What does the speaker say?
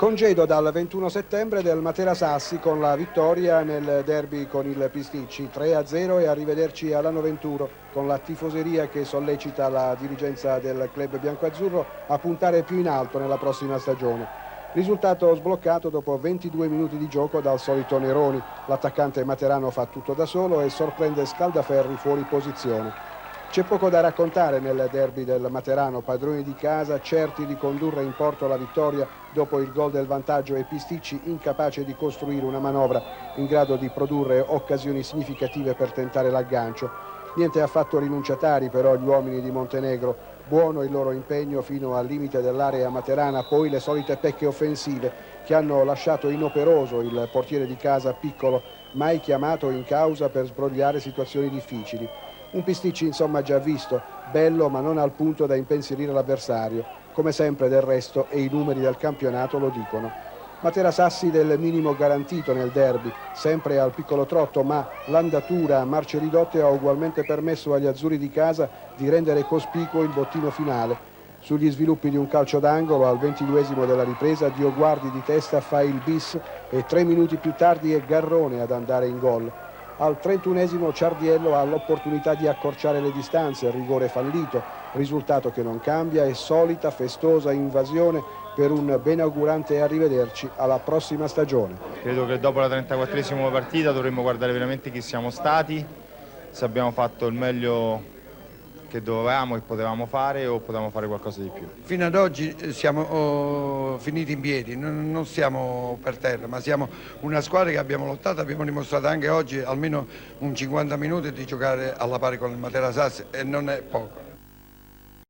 Congedo dal 21 settembre del Matera Sassi con la vittoria nel derby con il Pisticci 3-0 e arrivederci all'anno 21 con la tifoseria che sollecita la dirigenza del club biancoazzurro a puntare più in alto nella prossima stagione. Risultato sbloccato dopo 22 minuti di gioco dal solito Neroni. L'attaccante materano fa tutto da solo e sorprende Scaldaferri fuori posizione. C'è poco da raccontare nel derby del Materano, padroni di casa, certi di condurre in porto la vittoria dopo il gol del vantaggio e Pisticci incapace di costruire una manovra in grado di produrre occasioni significative per tentare l'aggancio. Niente affatto rinunciatari però gli uomini di Montenegro, buono il loro impegno fino al limite dell'area materana, poi le solite pecche offensive che hanno lasciato inoperoso il portiere di casa Piccolo, mai chiamato in causa per sbrogliare situazioni difficili. Un Pisticci insomma già visto, bello ma non al punto da impensierire l'avversario, come sempre del resto e i numeri del campionato lo dicono. Matera Sassi del minimo garantito nel derby, sempre al piccolo trotto, ma l'andatura a marce ridotte ha ugualmente permesso agli azzurri di casa di rendere cospicuo il bottino finale. Sugli sviluppi di un calcio d'angolo al 22esimo della ripresa Dioguardi di testa fa il bis e 3 minuti più tardi è Garrone ad andare in gol. Al 31esimo Ciardiello ha l'opportunità di accorciare le distanze, il rigore fallito, risultato che non cambia e solita festosa invasione per un benaugurante arrivederci alla prossima stagione. Credo che dopo la 34esima partita dovremmo guardare veramente chi siamo stati, se abbiamo fatto il meglio che dovevamo e potevamo fare o potevamo fare qualcosa di più. Fino ad oggi siamo finiti in piedi, non siamo per terra, ma siamo una squadra che abbiamo lottato, abbiamo dimostrato anche oggi almeno un 50 minuti di giocare alla pari con il Matera Sassi e non è poco.